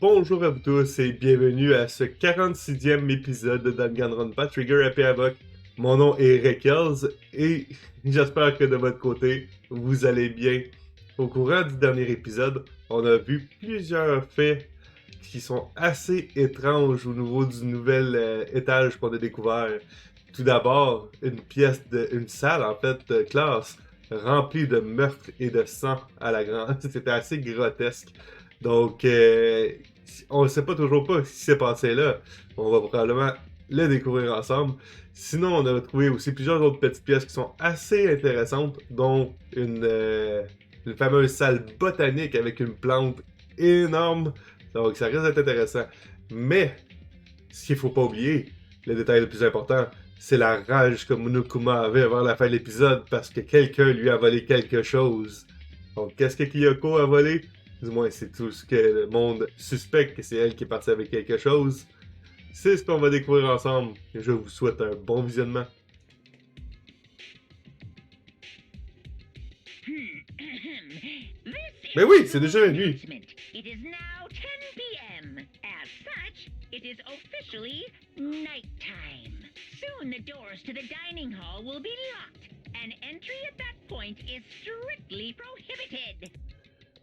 bonjour à vous tous et bienvenue à ce 46e épisode de Danganronpa Trigger, havoc. Mon nom est Rekels et j'espère que de votre côté, vous allez bien. Au courant du dernier épisode, on a vu plusieurs faits qui sont assez étranges au niveau du nouvel étage qu'on a découvert. Tout d'abord, une salle en fait de classe remplie de meurtres et de sang à la grande. C'était assez grotesque. Donc, on ne sait pas toujours pas ce qui s'est passé là. On va probablement le découvrir ensemble. Sinon, on a trouvé aussi plusieurs autres petites pièces qui sont assez intéressantes, dont une fameuse salle botanique avec une plante énorme. Donc, ça risque d'être intéressant. Mais, ce qu'il ne faut pas oublier, le détail le plus important, c'est la rage que Monokuma avait avant la fin de l'épisode parce que quelqu'un lui a volé quelque chose. Donc, qu'est-ce que Kyoko a volé? Du moins, c'est tout ce que le monde suspecte que c'est elle qui est partie avec quelque chose. C'est ce qu'on va découvrir ensemble. Je vous souhaite un bon visionnement. Mais oui, c'est déjà la nuit. It is now 10 p.m. As such, it is officially nighttime. Soon the doors to the dining hall will be locked, and entry at that point is strictly prohibited.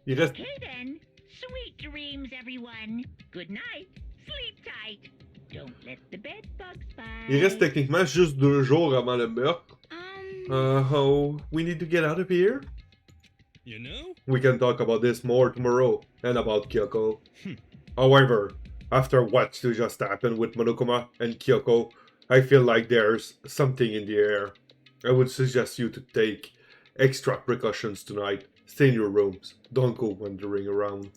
Il reste... Okay then, sweet dreams everyone. Good night, sleep tight. Don't let the bed bugs bite. Il reste techniquement juste 2 jours avant le meurtre. Oh, we need to get out of here. You know? We can talk about this more tomorrow, and about Kyoko. However, after what just happened with Monokuma and Kyoko, I feel like there's something in the air. I would suggest you to take extra precautions tonight. Stay in your rooms. Don't go wandering around.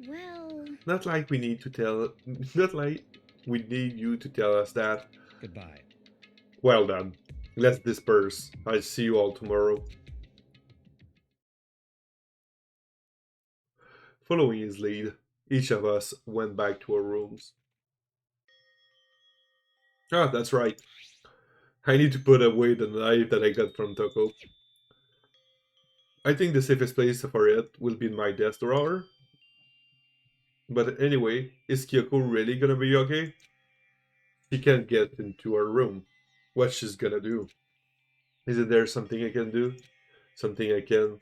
Well... Not like we need you to tell us that. Goodbye. Well then, let's disperse. I'll see you all tomorrow. Following his lead, each of us went back to our rooms. Ah, that's right. I need to put away the knife that I got from Toko. I think the safest place for it will be in my desk drawer. But anyway, is Kyoko really gonna be okay? She can't get into her room. What's she's gonna do? Is there something I can do? Something I can...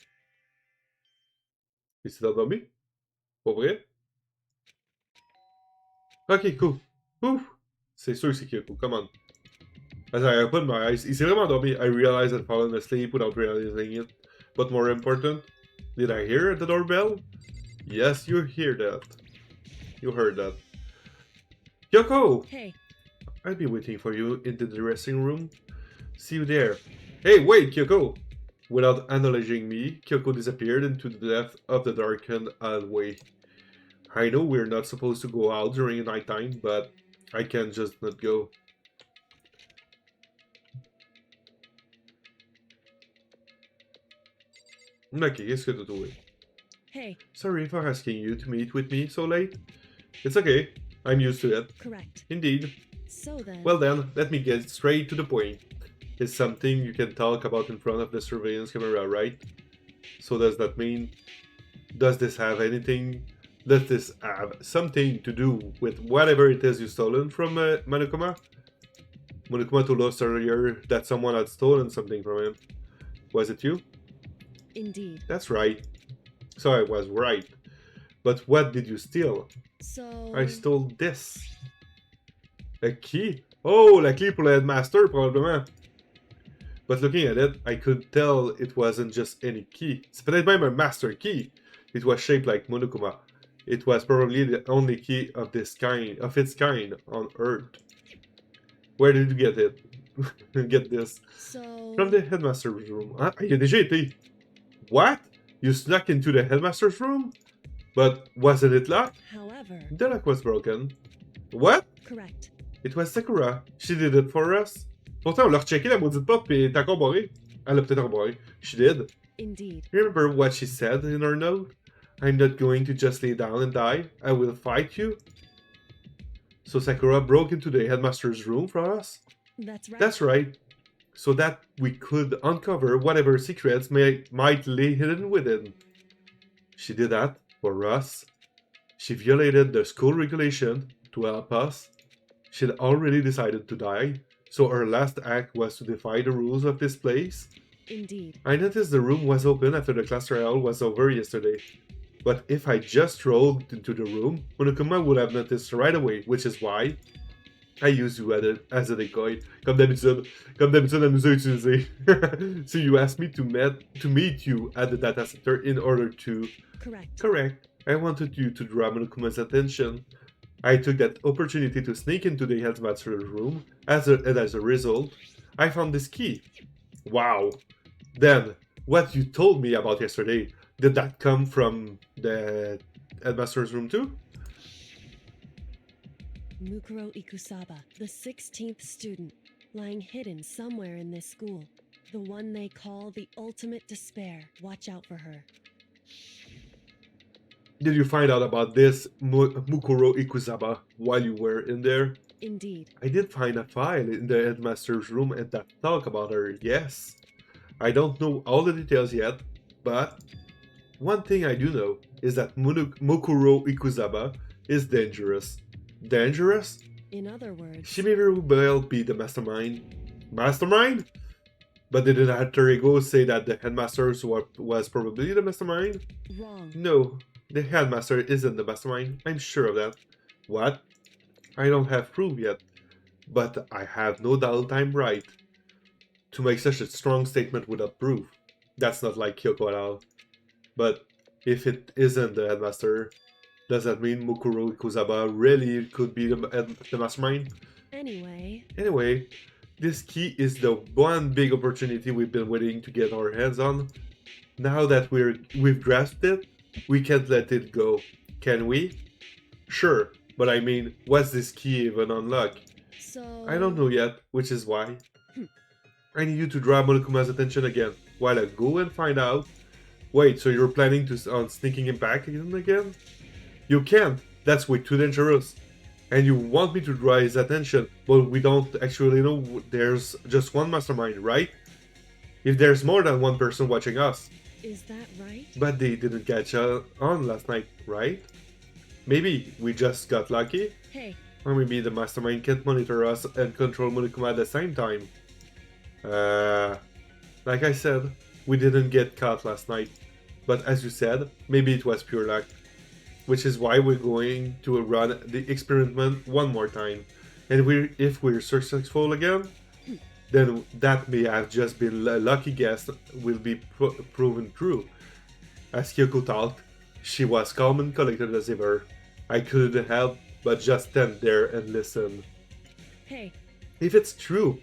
Is it endormi? Pour vrai? Ok, cool. Ouf! C'est sûr que c'est Kyoko, come on. As I opened my eyes, il s'est vraiment endormi. I realized I'd fallen asleep without realizing it. But more important, did I hear the doorbell? Yes, you hear that. You heard that. Kyoko! Hey. I'll be waiting for you in the dressing room. See you there. Hey, wait, Kyoko! Without acknowledging me, Kyoko disappeared into the depth of the darkened hallway. I know we're not supposed to go out during nighttime, but I can't just not go. Ok, qu'est-ce que t'as trouvé? Hey. Sorry for asking you to meet with me so late. It's okay. I'm used to it. Correct. Indeed. So then... Well then, let me get straight to the point. It's something you can talk about in front of the surveillance camera, right? So does that mean... Does this have something to do with whatever it is you stolen from Monokuma? Monokuma told us earlier that someone had stolen something from him. Was it you? Indeed. That's right. So I was right. But what did you steal? So... I stole this. A key? Oh, la clé pour le headmaster, probablement. But looking at it, I could tell it wasn't just any key. C'est peut-être même un master key. It was shaped like Monokuma. It was probably the only key of its kind on Earth. Where did you get it? Get this? So... From the headmaster's room. Ah, il a déjà été. What? You snuck into the headmaster's room? But wasn't it locked? However... The lock was broken. What? Correct. It was Sakura. She did it for us. Pourtant, on l'a rechecké la maudite porte pis elle est encore barrée. Elle a peut-être embarré. She did. Indeed. Remember what she said in her note? I'm not going to just lay down and die. I will fight you. So Sakura broke into the headmaster's room for us? That's right. That's right. So that we could uncover whatever secrets might lay hidden within. She did that for us. She violated the school regulation to help us. She'd already decided to die, so her last act was to defy the rules of this place. Indeed. I noticed the room was open after the class trial was over yesterday. But if I just strolled into the room, Monokuma would have noticed right away, which is why I used you as a decoy. Comme d'habitude, elle nous a utilisés. So you asked me to meet you at the data center in order to... Correct. Correct. I wanted you to draw Monokuma's attention. I took that opportunity to sneak into the headmaster's room, and as a result, I found this key. Wow. Then, what you told me about yesterday, did that come from the headmaster's room too? Mukuro Ikusaba, the 16th student, lying hidden somewhere in this school. The one they call the ultimate despair. Watch out for her. Did you find out about this Mukuro Ikusaba while you were in there? Indeed. I did find a file in the headmaster's room and that talk about her, yes. I don't know all the details yet, but one thing I do know is that Mukuro Ikusaba is dangerous. Dangerous? In other words, She may very well be the mastermind. Mastermind? But didn't Alter Ego say that the headmaster was probably the mastermind? wrong. No, the headmaster isn't the mastermind. I'm sure of that. What? I don't have proof yet, but I have no doubt I'm right. To make such a strong statement without proof, that's not like Kyoko at all. But if it isn't the headmaster, does that mean Mukuro Ikusaba really could be the mastermind? Anyway, this key is the one big opportunity we've been waiting to get our hands on. Now that we've grasped it, we can't let it go, can we? Sure, but I mean, what's this key even unlock? so... I don't know yet, which is why. I need you to draw Monokuma's attention again, while I go and find out. Wait, so you're planning on sneaking him back again? You can't, that's way too dangerous. And you want me to draw his attention, but we don't actually know there's just one mastermind, right? If there's more than one person watching us. Is that right? But they didn't catch on last night, right? Maybe we just got lucky? Hey, Or maybe the mastermind can't monitor us and control Monokuma at the same time. Like I said, we didn't get caught last night. But as you said, maybe it was pure luck. Which is why we're going to run the experiment one more time. And if we're successful again, then that may have just been a lucky guess will be proven true. As Kyoko talked, she was calm and collected as ever. I couldn't help but just stand there and listen. hey, If it's true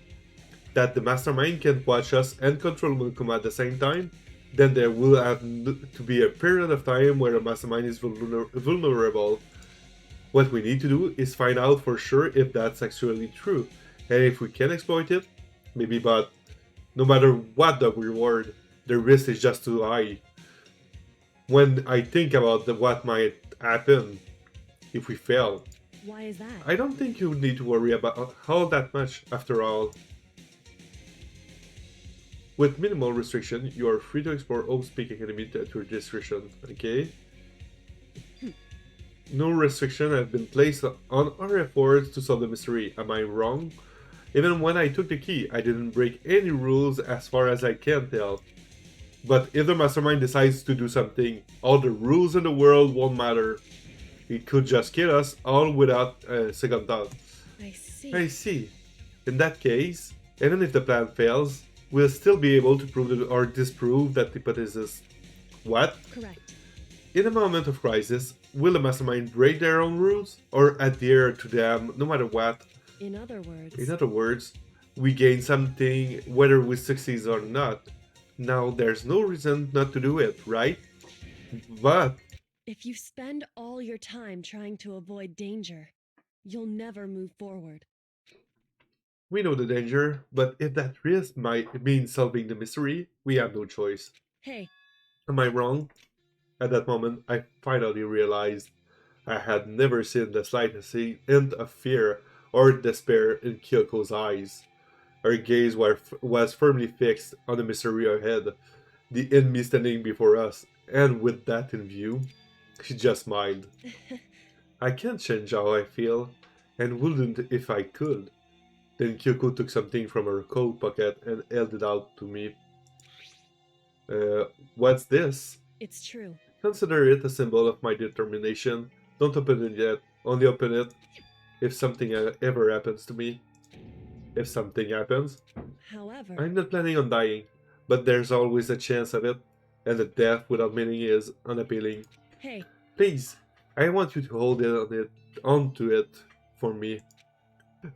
that the mastermind can watch us and control Monokuma at the same time, then there will have to be a period of time where the mastermind is vulnerable. What we need to do is find out for sure if that's actually true, and if we can exploit it, maybe, but no matter what the reward, the risk is just too high. When I think about what might happen if we fail, why is that? I don't think you need to worry about all that much after all. With minimal restriction, you are free to explore Oak-Peak Academy at your discretion, okay? No restriction have been placed on our efforts to solve the mystery, am I wrong? Even when I took the key, I didn't break any rules as far as I can tell. But if the mastermind decides to do something, all the rules in the world won't matter. It could just kill us all without a second thought. I see. In that case, even if the plan fails, we'll still be able to prove or disprove that hypothesis. What? Correct. In a moment of crisis, will the mastermind break their own rules or adhere to them no matter what? In other words, we gain something whether we succeed or not. Now there's no reason not to do it, right? But if you spend all your time trying to avoid danger, you'll never move forward. we know the danger, but if that risk might mean solving the mystery, we have no choice. Hey, Am I wrong? At that moment, I finally realized I had never seen the slightest hint of fear or despair in Kyoko's eyes. Her gaze was firmly fixed on the mystery ahead, the enemy standing before us, and with that in view, She just smiled. I can't change how I feel, and wouldn't if I could. Then Kyoko took something from her coat pocket and held it out to me. What's this? It's true. Consider it a symbol of my determination. Don't open it yet. Only open it if something ever happens to me. If something happens. However, I'm not planning on dying, but there's always a chance of it, and a death without meaning is unappealing. hey, Please, I want you to hold onto it for me.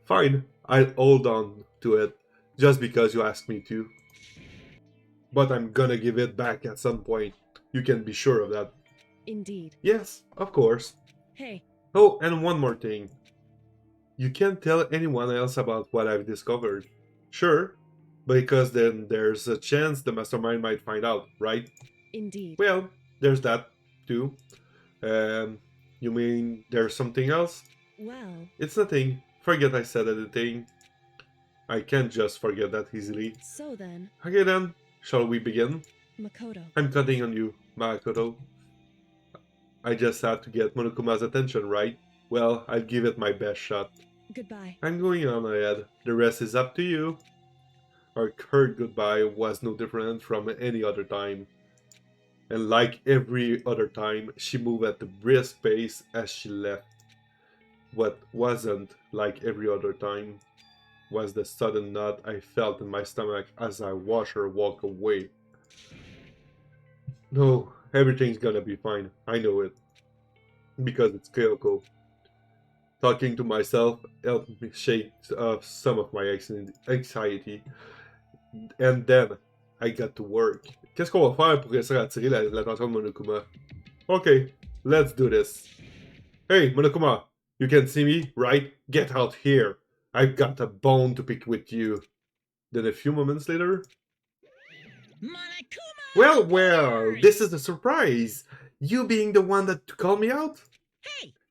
Fine, I'll hold on to it, just because you asked me to. But I'm gonna give it back at some point. You can be sure of that. indeed. Yes, of course. Hey, Oh, and one more thing. You can't tell anyone else about what I've discovered. Sure, because then there's a chance the mastermind might find out, right? indeed. Well, there's that, too. You mean there's something else? Well, It's nothing. Forget I said anything. I can't just forget that easily. so then, Okay then, shall we begin? Makoto. I'm counting on you, Makoto. I just had to get Monokuma's attention, right? Well, I'll give it my best shot. Goodbye. I'm going on ahead. The rest is up to you. Our curt goodbye was no different from any other time. And like every other time, she moved at a brisk pace as she left. What wasn't like every other time was the sudden knot I felt in my stomach as I watched her walk away. No, everything's gonna be fine. I know it. Because it's Kyoko. Talking to myself helped me shake off some of my anxiety. And then, I got to work. Qu'est-ce qu'on va faire pour réussir à attirer l'attention de Monokuma? Okay, let's do this. Hey, Monokuma, you can see me, right? Get out here. I've got a bone to pick with you. Then a few moments later... Monokuma! Well, this is a surprise. You being the one that called me out?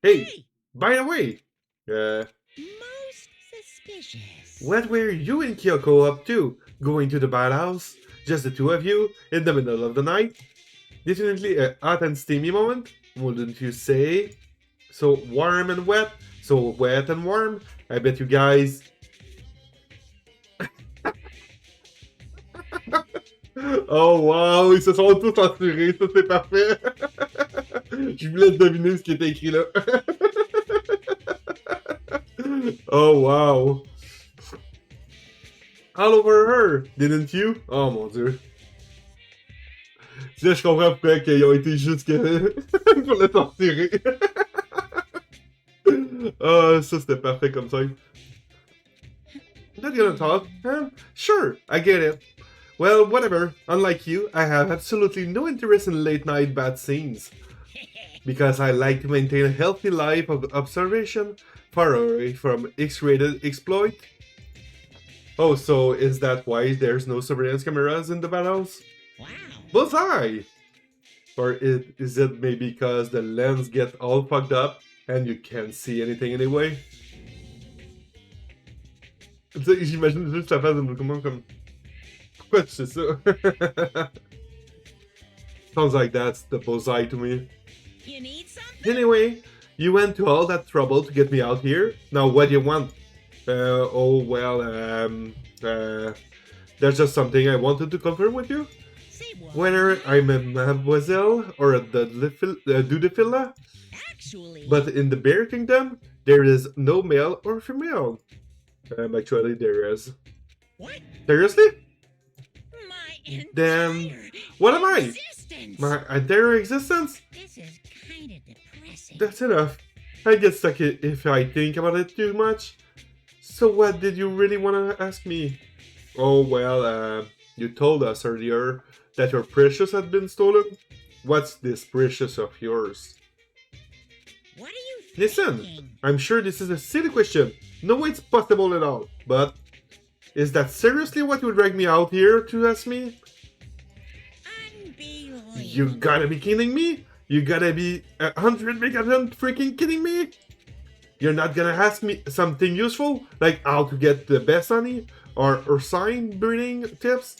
Hey! By the way, Most suspicious. what were you and Kyoko up to? Going to the bathhouse? Just the two of you? In the middle of the night? Definitely a hot and steamy moment, wouldn't you say? So warm and wet? So wet and warm? I bet you guys... Oh wow, ils se sont tous censurés, ça c'est parfait. Je voulais deviner ce qui était écrit là. Oh wow. All over her, didn't you? Oh mon dieu. Là, je comprends pourquoi ils ont été jusque pour le censurer. Ah, ça c'était parfait comme ça. Not gonna talk? Sure, I get it. Well, whatever. Unlike you, I have absolutely no interest in late night bad scenes. Because I like to maintain a healthy life of observation, far away from X-rated exploit. Oh, so is that why there's no surveillance cameras in the bathhouse? Wow. Bullseye! Or is it maybe because the lens get all fucked up and you can't see anything anyway? Tu sais, j'imagine juste la face de Mokumo comme... Pourquoi tu sais ça? Sounds like that's the bullseye to me. You need something? Anyway, you went to all that trouble to get me out here. Now what do you want? There's just something I wanted to confirm with you. Say what? Whether I'm a mademoiselle or a dudefilla, Actually, but in the Bear Kingdom, there is no male or female. Actually, there is. what? Seriously? My entire Then, what am I? existence. My entire existence? This is kind of depressing. That's enough. I get stuck if I think about it too much. So what did you really want to ask me? Oh, well, you told us earlier that your precious had been stolen. What's this precious of yours? What are you Listen, thinking? I'm sure this is a silly question. No way it's possible at all. But, is that seriously what you dragged me out here to ask me? Unbelievable. You gotta be kidding me? You gotta be 100% freaking kidding me? You're not gonna ask me something useful? Like how to get the best honey? Or sign breeding tips?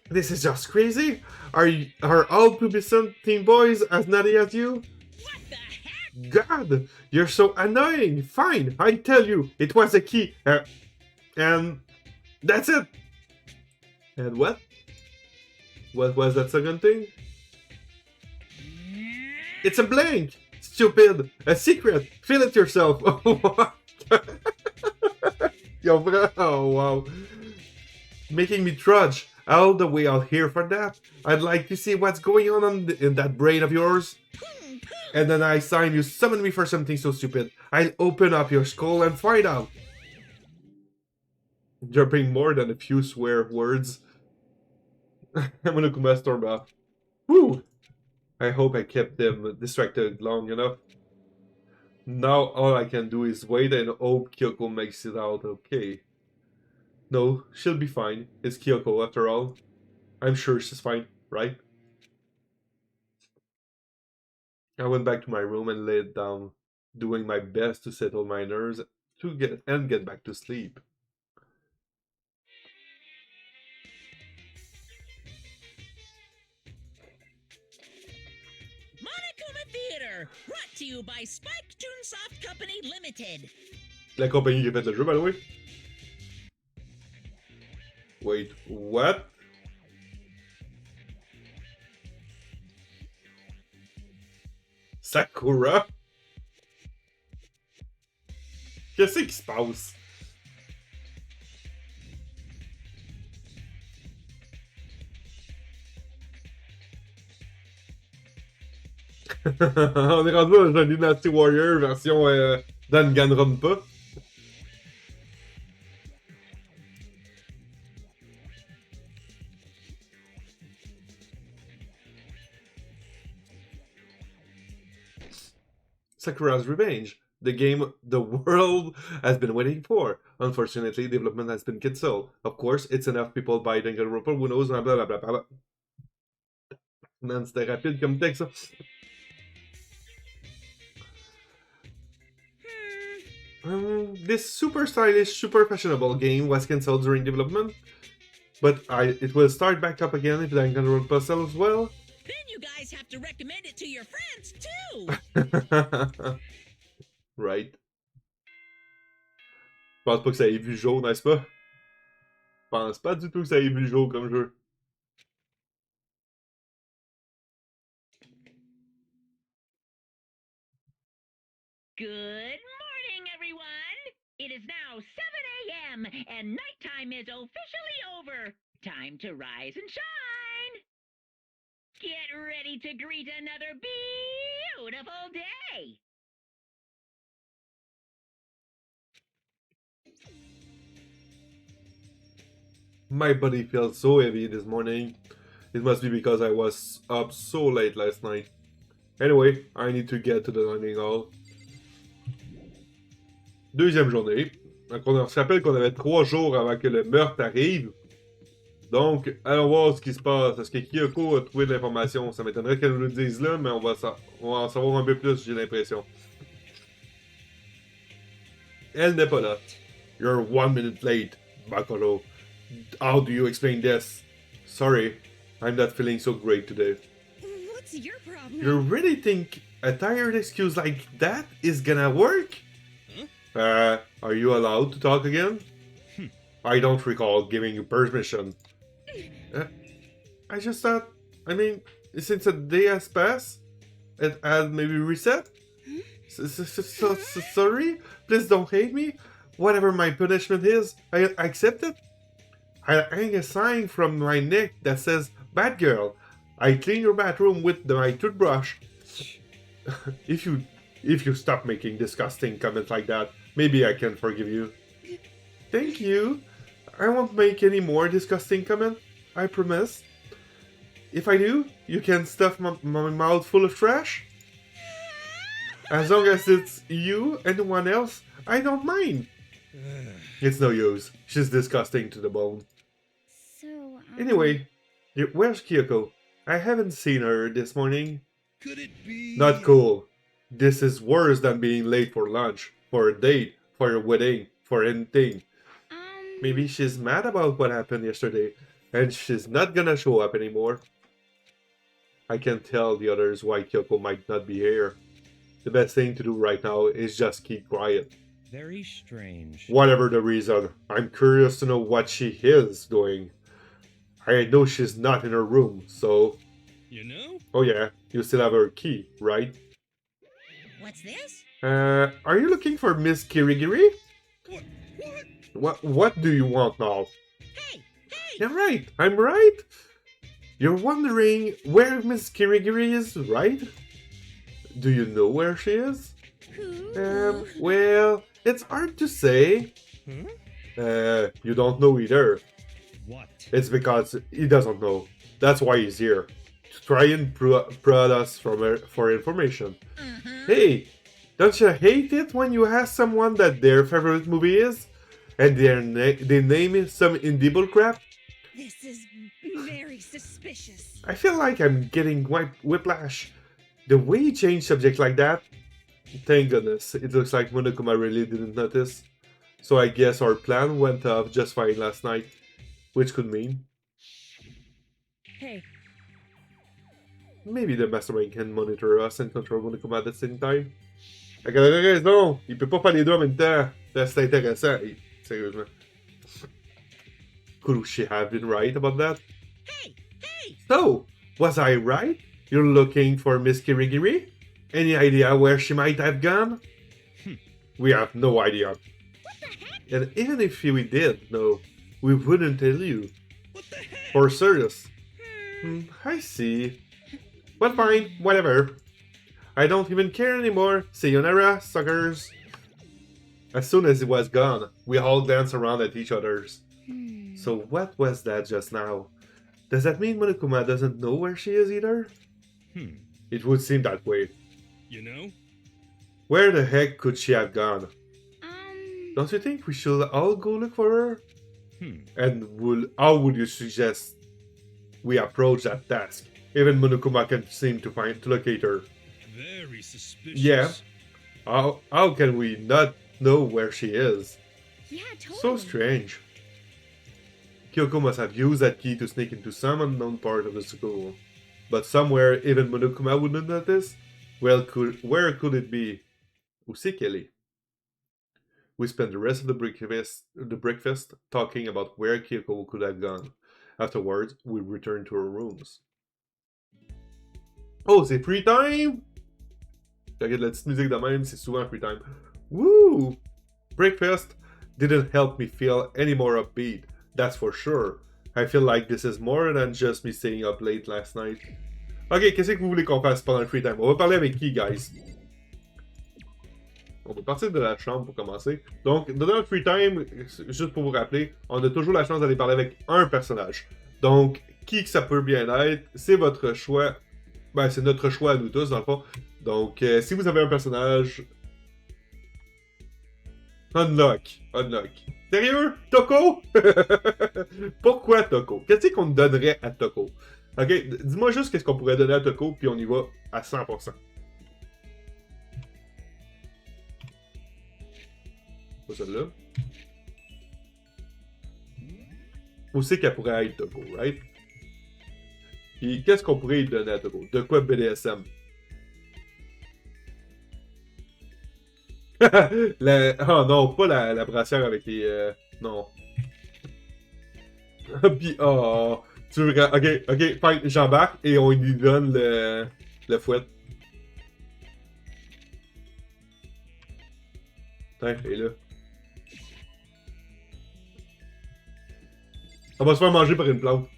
This is just crazy. Are all pubescent teen boys as nutty as you? What the heck? God, you're so annoying. Fine, I tell you, it was a key. And that's it. And what? What was that second thing? It's a blank. Stupid. A secret. Fill it yourself. What? Yo, bro. Oh, wow. Making me trudge all the way out here for that. I'd like to see what's going on in that brain of yours. And then I sign you summon me for something so stupid. I'll open up your skull and find out. Dropping more than a few swear words. I'm gonna go storm off. Woo! I hope I kept them distracted long enough. Now all I can do is wait and hope Kyoko makes it out okay. No, she'll be fine. It's Kyoko after all. I'm sure she's fine, right? I went back to my room and laid down, doing my best to settle my nerves to get back to sleep. Monokuma Theater, brought to you by Spike Toonsoft Company Limited. La compagnie qui a fait le jeu, by the way. Wait, what? Sakura? Qu'est-ce qui se passe? On est rendu dans un Dynasty Warrior version Danganronpa. Sakura's Revenge, the game the world has been waiting for. Unfortunately, development has been cancelled. Of course, it's enough people buy Danganronpa, who knows, blah blah blah blah. Man, c'était rapide comme texte, ça. This super stylish, super fashionable game was cancelled during development, but it will start back up again if Danganronpa sells well. Then you guys have to recommend it to your friends too. Right. Je pense pas que ça ait vu le jour, n'est-ce pas? Je pense pas du tout que ça ait vu le jour comme jeu. Good morning, everyone. It is now 7 a.m. and nighttime is officially over. Time to rise and shine. Get ready to greet another beautiful day. My body feels so heavy this morning. It must be because I was up so late last night. Anyway, I need to get to the dining hall. Deuxième journée. Donc on se rappelle qu'on avait 3 jours avant que le meurtre arrive. Donc, allons voir ce qui se passe. Est-ce que Kyoko a trouvé de l'information? Ça m'étonnerait qu'elle nous le dise là, mais on va en savoir un peu plus, j'ai l'impression. Elle n'est pas là. You're 1 minute late, Bakoro. How do you explain this? Sorry, I'm not feeling so great today. What's your problem? You really think a tired excuse like that is gonna work? Are you allowed to talk again? I don't recall giving you permission. I just thought, I mean, since a day has passed, it had maybe reset. Sorry, please don't hate me. Whatever my punishment is, I accept it. I hang a sign from my neck that says, "Bad girl, I clean your bathroom with my toothbrush." If you stop making disgusting comments like that, maybe I can forgive you. Thank you. I won't make any more disgusting comment, I promise. If I do, you can stuff my mouth full of trash. As long as it's you and no one else, I don't mind. It's no use. She's disgusting to the bone. So, Anyway, where's Kyoko? I haven't seen her this morning. Could it be? Not cool. This is worse than being late for lunch, for a date, for a wedding, for anything. Maybe she's mad about what happened yesterday. And she's not gonna show up anymore. I can tell the others why Kyoko might not be here. The best thing to do right now is just keep quiet. Very strange. Whatever the reason, I'm curious to know what she is doing. I know she's not in her room, so... You know? Oh yeah, you still have her key, right? What's this? Are you looking for Miss Kirigiri? What? What do you want now? Hey! Hey! Yeah, right, I'm right. You're wondering where Miss Kirigiri is, right? Do you know where she is? Who? Well, it's hard to say. Huh? You don't know either. What? It's because he doesn't know. That's why he's here. To try and prod us for information. Hey, don't you hate it when you ask someone that their favorite movie is? And they name some indie bull crap? This is very suspicious. I feel like I'm getting whiplash. The way you change subject like that? Thank goodness, it looks like Monokuma really didn't notice. So I guess our plan went off just fine last night. Which could mean... Hey, Maybe the mastermind can monitor us and control Monokuma at the same time. Elle a raison, il peut pas faire les deux en même temps. C'est intéressant. Hey, sérieusement. Could she have been right about that? Hey! Hey! So, was I right? You're looking for Miss Kirigiri? Any idea where she might have gone? We have no idea. What the heck? And even if we did know, we wouldn't tell you. What the heck? For serious. I see. But fine, whatever. I don't even care anymore. Sayonara, suckers. As soon as it was gone, we all danced around at each other's. So what was that just now? Does that mean Monokuma doesn't know where she is either? It would seem that way. You know? Where the heck could she have gone? Um... Don't you think we should all go look for her? And how would you suggest we approach that task? Even Monokuma can seem to locate her. Very suspicious. Yeah. How can we not know where she is? Yeah, totally. So strange. Kyoko must have used that key to sneak into some unknown part of the school. But somewhere even Monokuma wouldn't notice? Well, where could it be? Usikeli. We spent the rest of the breakfast talking about where Kyoko could have gone. Afterwards, we returned to our rooms. Oh, c'est free time! Regarde la petite musique de même, c'est souvent free time. Woo! Breakfast didn't help me feel any more upbeat, that's for sure. I feel like this is more than just me staying up late last night. Ok, qu'est-ce que vous voulez qu'on fasse pendant le free time? On va parler avec qui, guys? On va partir de la chambre pour commencer. Donc, dans le free time, juste pour vous rappeler, on a toujours la chance d'aller parler avec un personnage. Donc, qui que ça peut bien être, c'est votre choix. Ben, c'est notre choix à nous tous, dans le fond. Donc, si vous avez un personnage... Unlock. Sérieux? Toko? Pourquoi Toko? Qu'est-ce qu'on donnerait à Toko? Ok, dis-moi juste qu'est-ce qu'on pourrait donner à Toko, puis on y va à 100%. Pas celle-là. Où c'est qu'elle pourrait être Toko, right? Puis qu'est-ce qu'on pourrait lui donner à Toko? De quoi BDSM? Oh non, pas la brassière avec les... Non. Puis, oh... Tu veux... Ok, fine, j'embarque et on lui donne le fouet. Putain, elle est là. On va se faire manger par une plante.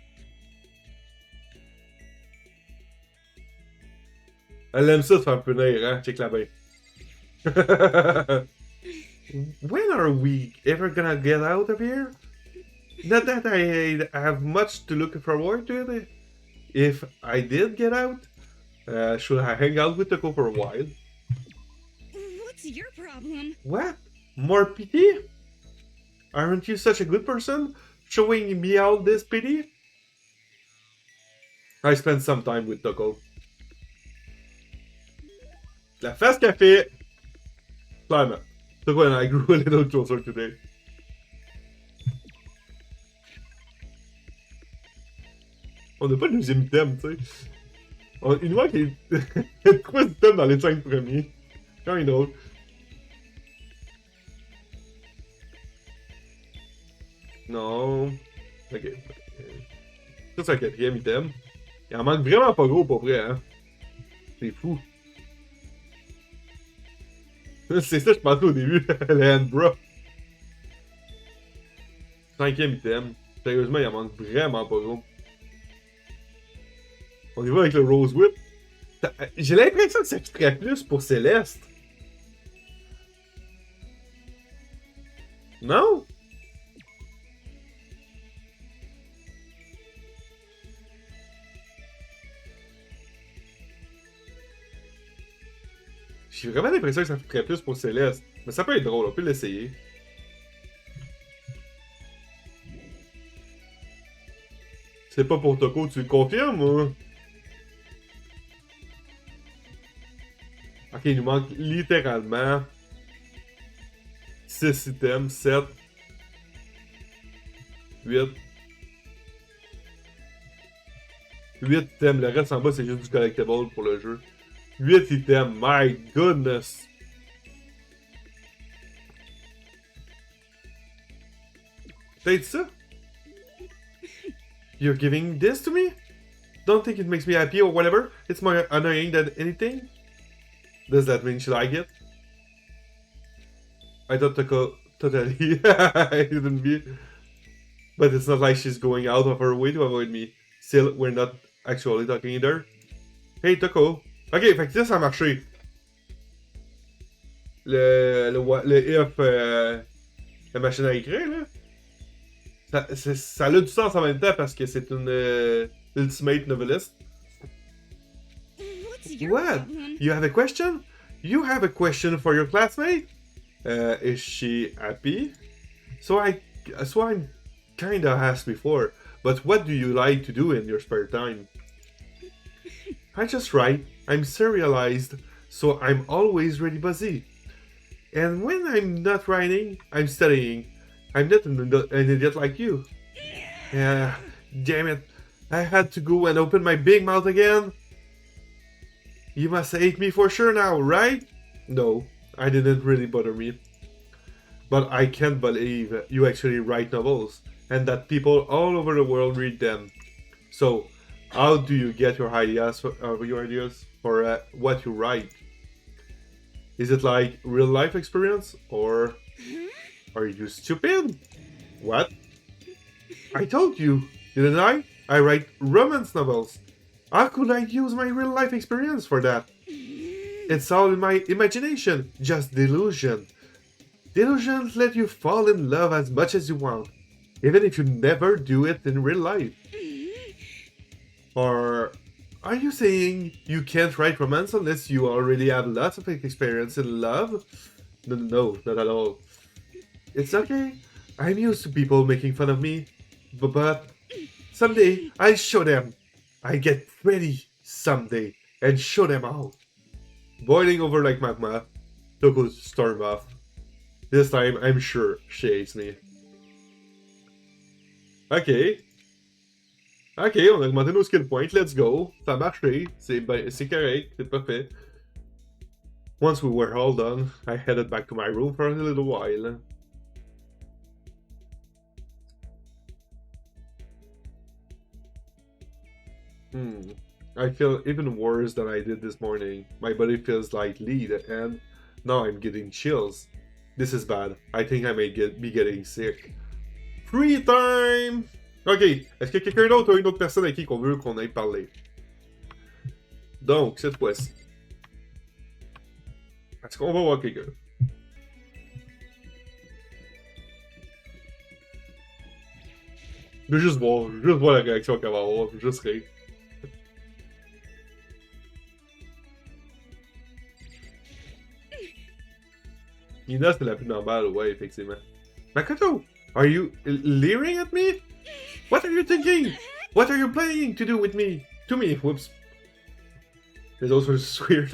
Elle aime ça de faire punir, hein? Check la bain. When are we ever gonna get out of here? Not that I have much to look forward to. If I did get out, should I hang out with Toko for a while? What's your problem? What? More pity? Aren't you such a good person, showing me all this pity? I spent some time with Toko. La face qu'elle fait, clairement. Toko and I grew a little closer today. On n'a pas de deuxième item, tu sais. Il nous manque les 3 items dans les 5 premiers. Quand même drôle. Non. Ok. Ça, c'est un 4e item. Il en manque vraiment pas gros pour vrai, hein. C'est fou. C'est ça que je pensais au début, le handbra. 5e item. Sérieusement, il en manque vraiment pas gros. On y va avec le Rose Whip. J'ai l'impression que ça coûterait plus pour Céleste. Non? J'ai vraiment l'impression que ça coûterait plus pour Céleste. Mais ça peut être drôle, on peut l'essayer. C'est pas pour Toko, tu le confirmes ou? Ok, il nous manque littéralement 6 items, 7, 8. 8 items, le reste en bas c'est juste du collectible pour le jeu. 8 items, my goodness! Peut-être ça? You're giving this to me? Don't think it makes me happy or whatever? It's more annoying than anything? Does that mean she like it? I thought Toko totally didn't be. But it's not like she's going out of her way to avoid me. Still, we're not actually talking either. Hey Toko. Ok, fait que ça a marché. Le if, la machine à écrire, là. Ça a du sens en même temps parce que c'est une ultimate novelist. What? You have a question? You have a question for your classmate? Is she happy? So I'm kinda asked before, but what do you like to do in your spare time? I just write. I'm serialized, so I'm always really busy. And when I'm not writing, I'm studying. I'm not an idiot like you. Yeah, damn it. I had to go and open my big mouth again. You must hate me for sure now, right? No, I didn't really bother me. But I can't believe you actually write novels, and that people all over the world read them. So, how do you get your ideas for what you write? Is it like real life experience, or are you stupid? What? I told you, didn't I? I write romance novels. How could I use my real life experience for that? It's all in my imagination, just delusion. Delusions let you fall in love as much as you want, even if you never do it in real life. Or are you saying you can't write romance unless you already have lots of experience in love? No, not at all. It's okay. I'm used to people making fun of me, but someday I'll show them. I get ready someday and show them out. Boiling over like magma, Toko stormed off. This time, I'm sure she hates me. Ok. Ok, on a augmenté nos skill points, let's go. Ça a marché, c'est correct, c'est parfait. Once we were all done, I headed back to my room for a little while. I feel even worse than I did this morning. My body feels like lead, and now I'm getting chills. This is bad. I think I may be getting sick. Free time! Ok, est-ce que quelqu'un d'autre ou une autre personne à qui qu'on veut qu'on aille parler? Donc, cette fois-ci. Est-ce qu'on va voir quelqu'un? Je veux juste voir la réaction qu'elle va avoir, juste rire. Nina, c'est la plus normale, ouais, effectivement. Makoto, are you leering at me? What are you thinking? What are you planning to do with me? To me, whoops. There's also weird.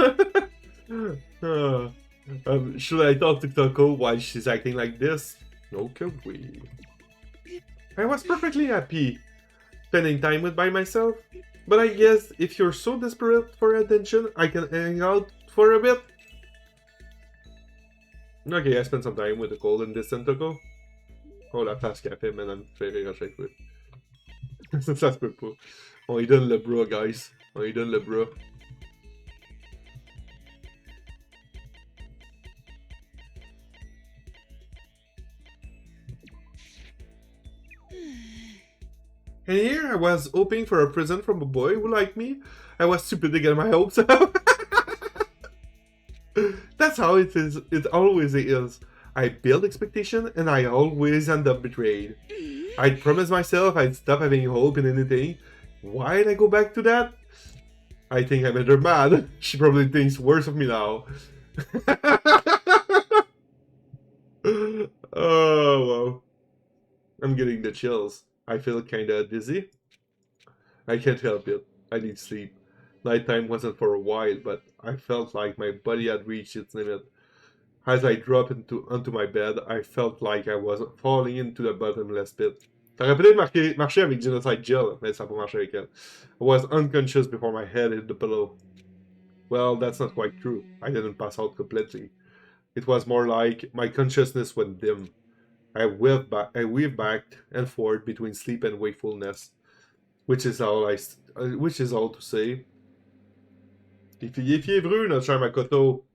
Should I talk to Toko while she's acting like this? No, can we? I was perfectly happy. spending time with by myself. But I guess if you're so desperate for attention, I can hang out for a bit. Ok, I spent some time with the cold and distant Toko. Oh, la face qu'elle fait, man, elle me fait rire à chaque fois. Ça se peut pas. On lui donne le bras, guys. On lui donne le bras. And here I was hoping for a present from a boy who liked me. I was stupid to get my hopes up. That's how it is. It always is. I build expectation and I always end up betrayed. I'd promised myself I'd stop having hope in anything. Why'd I go back to that? I think I made her mad. She probably thinks worse of me now. Oh, wow. I'm getting the chills. I feel kinda dizzy. I can't help it. I need sleep. Nighttime wasn't for a while, but I felt like my body had reached its limit. As I dropped onto my bed, I felt like I was falling into the bottomless pit. T'aurais peut-être marché avec Genocide Jill, mais ça n'a pas marché avec elle. I was unconscious before my head hit the pillow. Well, that's not quite true. I didn't pass out completely. It was more like my consciousness went dim. I weaved back and forth between sleep and wakefulness, which is all to say. Il est fiévreux, notre cher Makoto.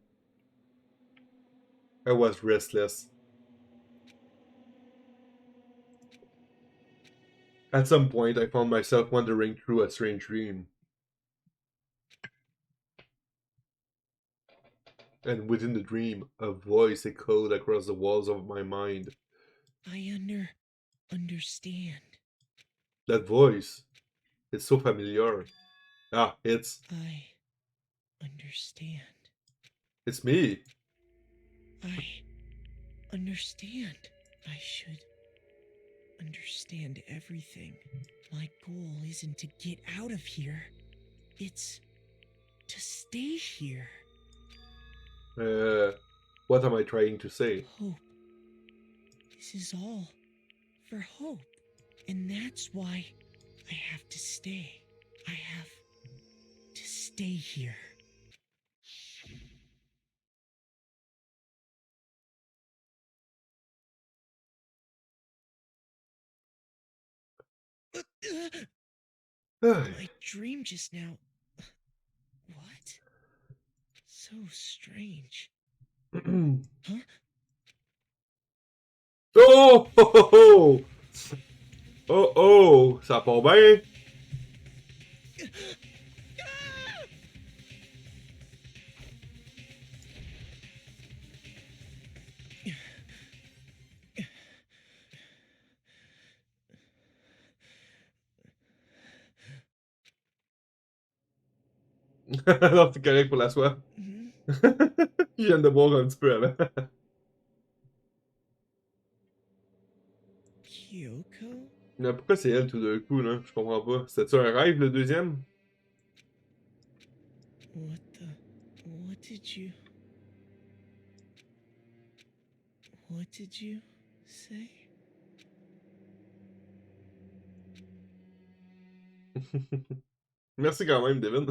I was restless. At some point, I found myself wandering through a strange dream. And within the dream, a voice echoed across the walls of my mind. I understand. That voice, it's so familiar. Ah, it's understand. It's me. I understand. I should understand everything. My goal isn't to get out of here. It's to stay here. What am I trying to say? Hope. This is all for hope. And that's why I have to stay. I have to stay here. My dream just now. What? So strange. Huh? Oh, oh, oh, oh, oh, ça part bien. Non, c'est correct pour la soif. Je viens de boire un petit peu avant. Kyoko? Mais pourquoi c'est elle tout d'un coup, là? Je comprends pas. C'était-tu un rêve, le deuxième? What did you say? Merci quand même, Devin.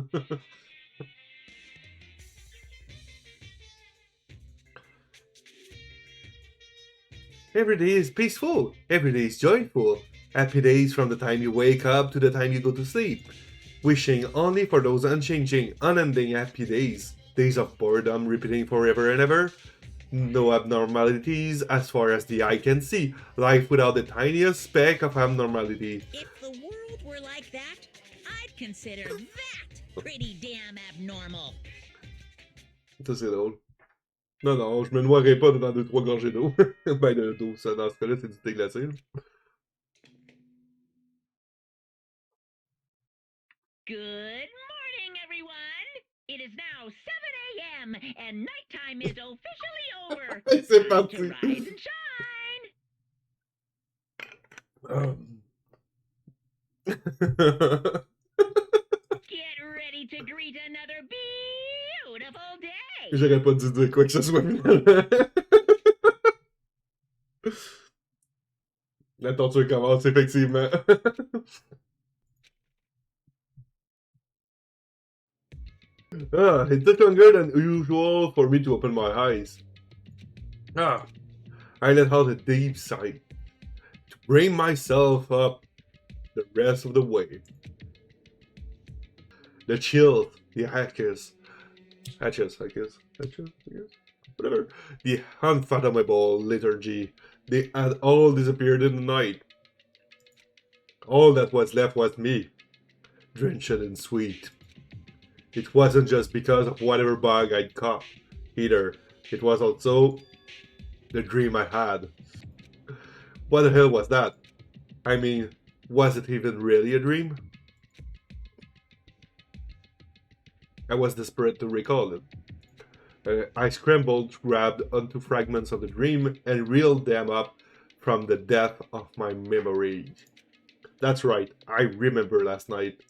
Every day is peaceful. Every day is joyful. Happy days from the time you wake up to the time you go to sleep. Wishing only for those unchanging, unending happy days. Days of boredom repeating forever and ever. No abnormalities as far as the eye can see. Life without the tiniest speck of abnormality. If the world were like that, I'd consider that pretty damn abnormal. Ça, c'est drôle. Non, non, je me noierai pas dans 2-3 gorgées d'eau. Ben, d'eau, ça, dans ce cas-là, c'est du thé glacé. Good morning, everyone. It is now 7 a.m. and nighttime is officially over. C'est Time parti. to rise and shine. Get ready to greet another beautiful day. J'aurais pas dû dire quoi que ce soit, finalement. La torture commence, effectivement. It took longer than usual for me to open my eyes. I let out a deep sigh to bring myself up the rest of the way. The chills, the hatches, whatever, the unfathomable liturgy, they had all disappeared in the night. All that was left was me, drenched in sweet. It wasn't just because of whatever bug I'd caught, either. It was also the dream I had. What the hell was that? I mean, was it even really a dream? I was desperate to recall it. I scrambled, grabbed onto fragments of the dream, and reeled them up from the depth of my memory. That's right, I remember last night.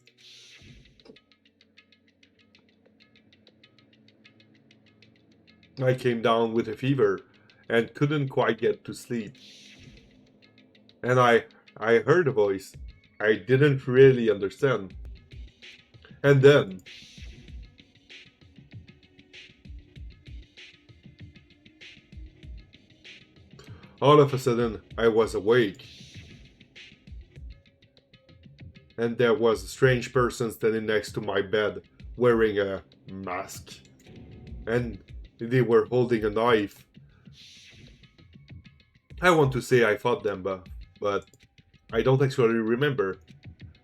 I came down with a fever and couldn't quite get to sleep. And I heard a voice I didn't really understand. And then all of a sudden I was awake. And there was a strange person standing next to my bed wearing a mask. And they were holding a knife. I want to say I fought them, but I don't actually remember.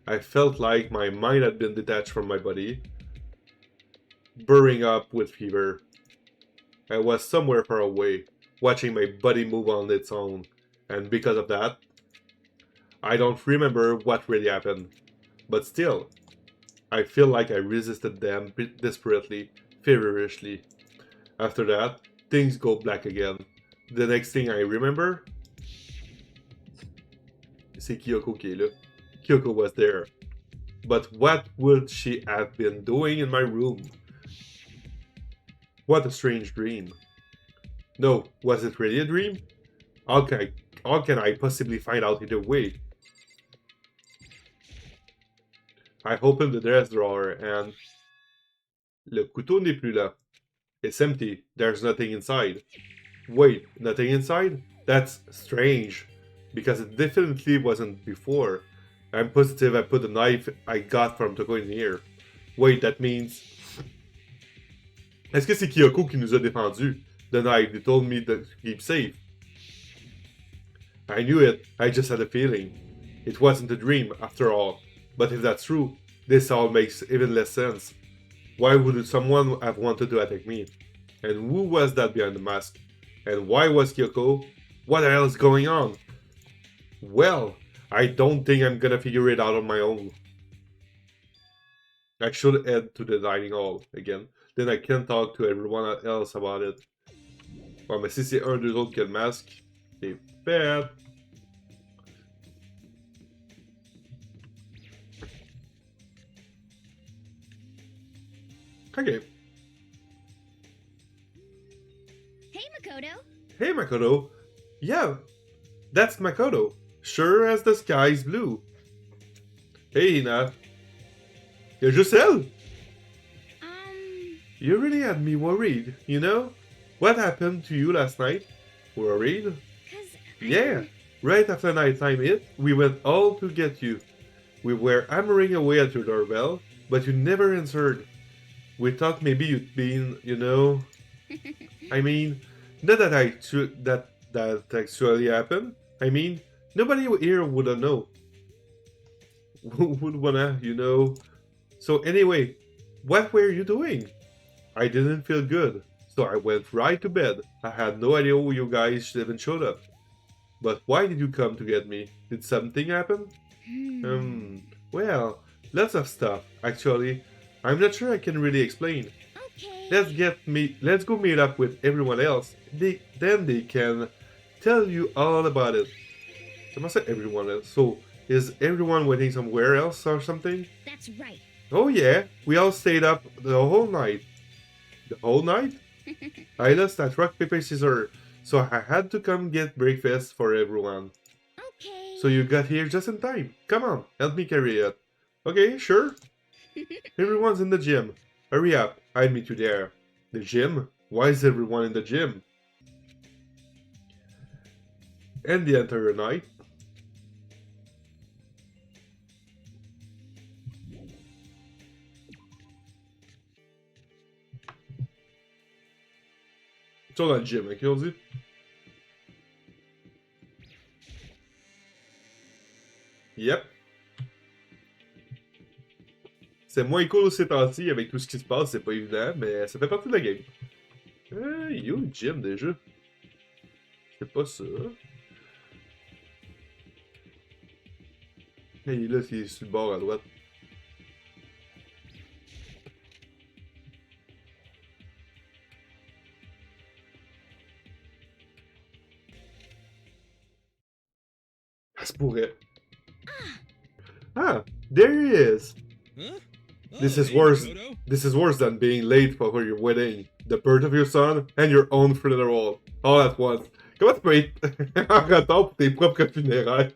I felt like my mind had been detached from my body, burning up with fever. I was somewhere far away, watching my body move on its own, and because of that, I don't remember what really happened. But still, I feel like I resisted them desperately, feverishly. After that, things go black again. The next thing I remember, c'est Kyoko qui est là. Kyoko was there. But what would she have been doing in my room? What a strange dream. No, was it really a dream? How can I possibly find out either way? I opened the dress drawer and le couteau n'est plus là. It's empty. There's nothing inside. Wait, nothing inside? That's strange. Because it definitely wasn't before. I'm positive I put the knife I got from Toko in here. Wait, that means... Est-ce que c'est Kyoko qui nous a défendus? The knife, they told me to keep safe. I knew it, I just had a feeling. It wasn't a dream, after all. But if that's true, this all makes even less sense. Why would someone have wanted to attack me? And who was that behind the mask? And why was Kyoko? What the hell is going on? Well, I don't think I'm gonna figure it out on my own. I should head to the dining hall again. Then I can talk to everyone else about it. Bon, mais si c'est un d'eux autres qui a le masque, c'est bad. Okay. Hey, Makoto. Hey, Makoto. Yeah, that's Makoto. Sure as the sky's blue. Hey, Ina. Y'a juste elle? You really had me worried, you know? What happened to you last night? Worried? Yeah, right after nighttime hit, we went all to get you. We were hammering away at your doorbell, but you never answered. We thought maybe you'd been, you know... I mean, not that that actually happened. I mean, nobody here would know. Would wanna, you know... So anyway, what were you doing? I didn't feel good, so I went right to bed. I had no idea you guys even showed up. But why did you come to get me? Did something happen? Well, lots of stuff, actually. I'm not sure I can really explain. Okay. Let's go meet up with everyone else. Then they can tell you all about it. Comment ça, everyone else? So, is everyone waiting somewhere else or something? That's right. Oh yeah, we all stayed up the whole night. The whole night? I lost that rock, paper, scissors, so I had to come get breakfast for everyone. Okay. So you got here just in time. Come on, help me carry it. Okay, sure. Everyone's in the gym. Hurry up, I'd meet you there. The gym? Why is everyone in the gym? And the entire night. Sur dans le gym, ok, on dit? Yep. C'est moins cool ces temps-ci avec tout ce qui se passe, c'est pas évident, mais ça fait partie de la game. Il est où le gym déjà? C'est pas ça. Il est là, c'est sur le bord à droite. Ça se pourrait. Ah, there he is. Huh? This Oh, is hey, worse. Toto. This is worse than being late for your wedding, the birth of your son, and your own funeral, all at once. Comment tu peux être en retard pour tes propres funérailles?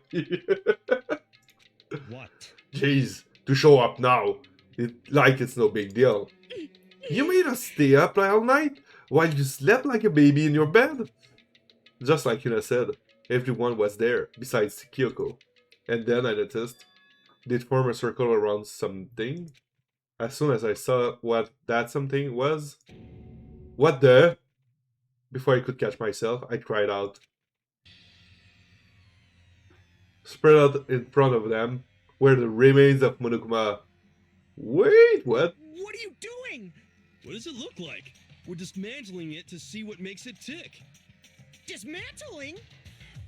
What? Jeez, to show up now, like it's no big deal. You made us stay up all night while you slept like a baby in your bed? Just like Yuna said, everyone was there, besides Kyoko. And then I noticed they'd form a circle around something. As soon as I saw what that something was, what the? Before I could catch myself, I cried out. Spread out in front of them were the remains of Monokuma. Wait, what? What are you doing? What does it look like? We're dismantling it to see what makes it tick. Dismantling?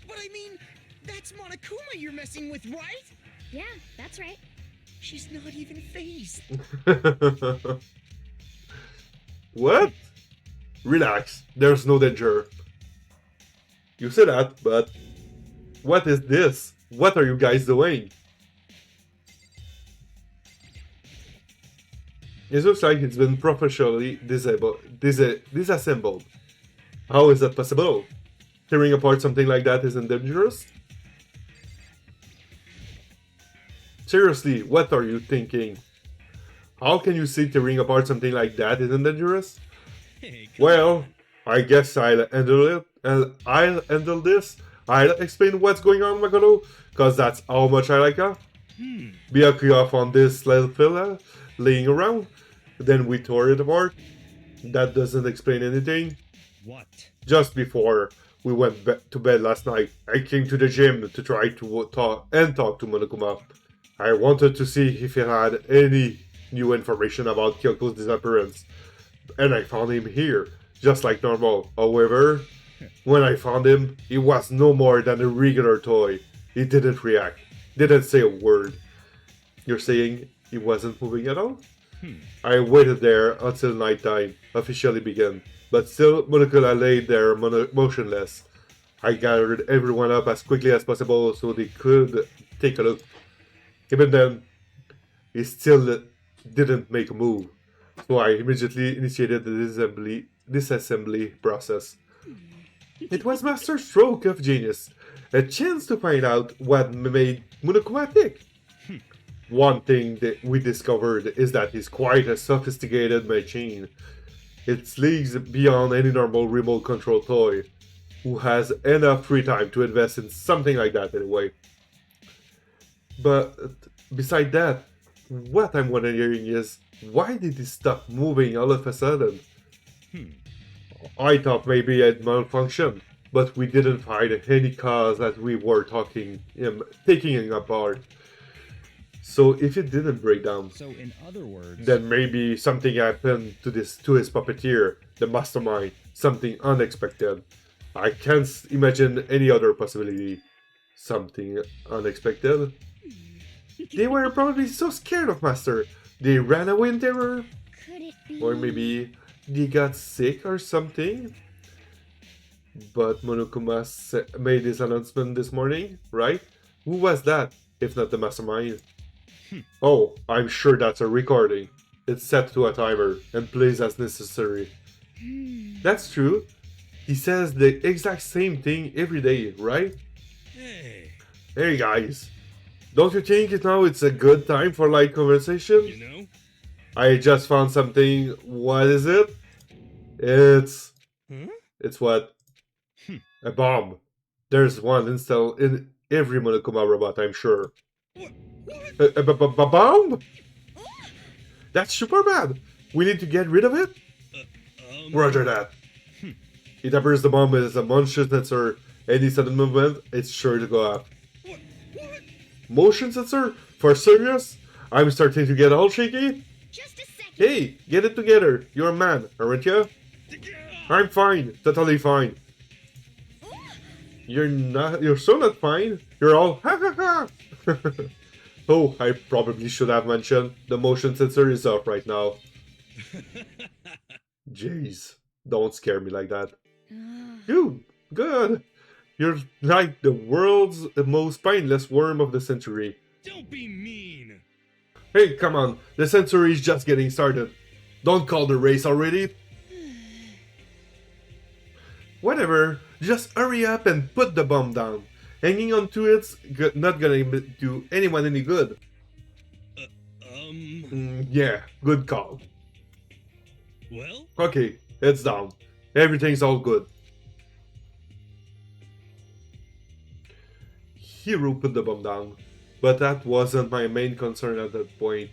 But I mean, that's Monokuma you're messing with, right? Yeah, that's right. She's not even phased. What? Relax, there's no danger. You say that, but what is this? What are you guys doing? It looks like it's been professionally disassembled. How is that possible? Tearing apart something like that isn't dangerous? Seriously, what are you thinking? How can you say tearing apart something like that isn't dangerous? Hey, come Well, I guess I'll handle it. I'll handle this. I'll explain what's going on, Makoto, cause that's how much I like her. Be a off on this little fella laying around. Then we tore it apart. That doesn't explain anything. What? Just before we went to bed last night, I came to the gym to try to talk to Monokuma. I wanted to see if he had any new information about Kyoko's disappearance. And I found him here, just like normal. However, when I found him, he was no more than a regular toy. He didn't react, didn't say a word. You're saying he wasn't moving at all? I waited there until nighttime officially began, but still Monokuma lay there motionless. I gathered everyone up as quickly as possible so they could take a look. Even then, he still didn't make a move, so I immediately initiated the disassembly process. It was master stroke of genius, a chance to find out what made Monokuma tick. One thing that we discovered is that he's quite a sophisticated machine. It leagues beyond any normal remote control toy, who has enough free time to invest in something like that anyway. But beside that, what I'm wondering is, why did he stop moving all of a sudden? I thought maybe it malfunctioned, but we didn't find any cause as we were taking him apart. So if it didn't break down, So, in other words, then maybe something happened to his puppeteer, the mastermind, something unexpected. I can't imagine any other possibility. Something unexpected? They were probably so scared of Master, they ran away in terror? Could it be? Or maybe they got sick or something? But Monokuma made his announcement this morning, right? Who was that, if not the mastermind? Oh, I'm sure that's a recording. It's set to a timer and plays as necessary. That's true. He says the exact same thing every day, right? hey, Hey guys, don't you think now it's a good time for light conversation? you know? I just found something. What is it? It's... Huh? It's what? A bomb. There's one installed in every Monokuma robot, I'm sure. What? A bomb? That's super bad. We need to get rid of it? Roger that. It appears the bomb is a monster sensor. Any sudden movement, it's sure to go off. What? Motion sensor? For serious? I'm starting to get all shaky. Just a second. Hey, get it together. You're a man, aren't you? I'm fine. Totally fine. You're not. You're so not fine. You're all ha ha ha. Oh, I probably should have mentioned the motion sensor is off right now. Jeez, don't scare me like that. You good? You're like the world's most painless worm of the century. Don't be mean. Hey, come on, the century is just getting started. Don't call the race already. Whatever, just hurry up and put the bomb down. Hanging on to it's not gonna do anyone any good. Yeah, good call. Well? Okay, it's down. Everything's all good. Hiro put the bomb down, but that wasn't my main concern at that point.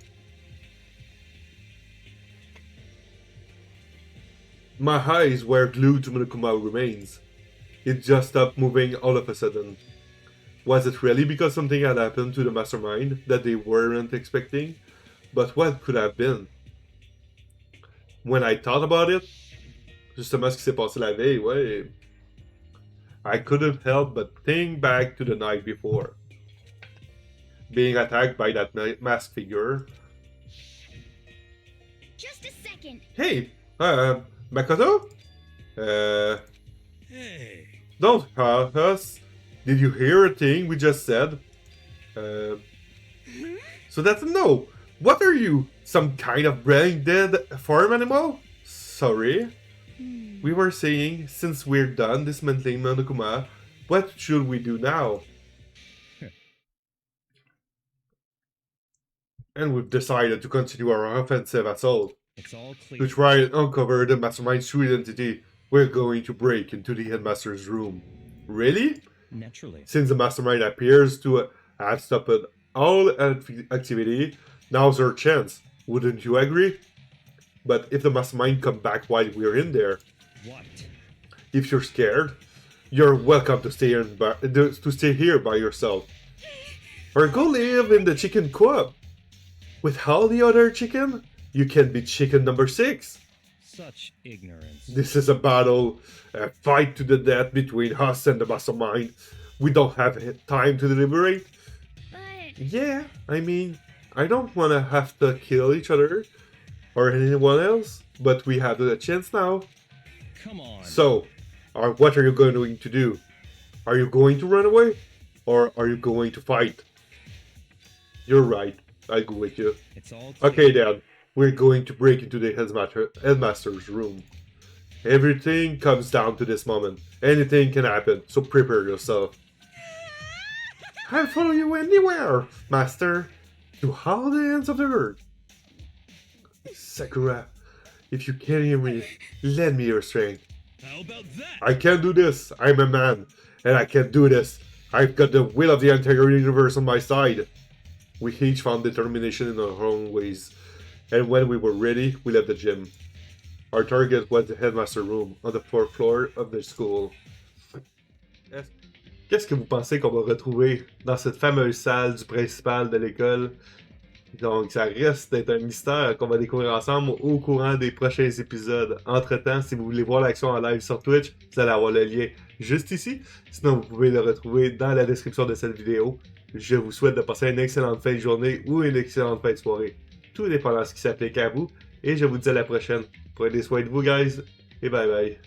My eyes were glued to Monokuma remains. It just stopped moving all of a sudden. Was it really because something had happened to the mastermind that they weren't expecting? But what could have been? When I thought about it, justement ce qui s'est passé la veille, ouais, I couldn't help but think back to the night before. Being attacked by that masked figure. Just a second. Hey, Makoto? Hey. Don't hurt us. Did you hear a thing we just said? So that's a no. What are you? Some kind of brain dead farm animal? Sorry. We were saying, since we're done dismantling Monokuma, what should we do now? And we've decided to continue our offensive assault. It's all clear. To try and uncover the mastermind's true identity, we're going to break into the headmaster's room. Really? Naturally. Since the mastermind appears to have stopped all activity, now's our chance. Wouldn't you agree? But if the mastermind come back while we're in there, What? if you're scared, you're welcome to stay here by yourself. Or go live in the chicken co-op. With all the other chicken, you can be chicken number 6. Such ignorance. This is a battle, a fight to the death between us and the mastermind. We don't have time to deliberate. But Yeah, I mean, I don't want to have to kill each other or anyone else, but we have the chance now. Come on. So, what are you going to do? Are you going to run away? Or are you going to fight? You're right, I go with you. It's all clear. Okay then, we're going to break into the headmaster's room. Everything comes down to this moment. Anything can happen, so prepare yourself. I'll follow you anywhere, master. To all the ends of the earth. Sakura, if you can't hear me, lend me your strength. How about that? I can do this. I'm a man, and I can do this. I've got the will of the entire universe on my side. We each found determination in our own ways, and when we were ready, we left the gym. Our target was the headmaster room on the 4th floor of the school. Qu'est-ce que vous pensez qu'on va retrouver dans cette fameuse salle du principal de l'école? Donc, ça reste d'être un mystère qu'on va découvrir ensemble au courant des prochains épisodes. Entre-temps, si vous voulez voir l'action en live sur Twitch, vous allez avoir le lien juste ici. Sinon, vous pouvez le retrouver dans la description de cette vidéo. Je vous souhaite de passer une excellente fin de journée ou une excellente fin de soirée. Tout dépendant de ce qui s'applique à vous. Et je vous dis à la prochaine. Prenez soin de vous, guys. Et bye bye.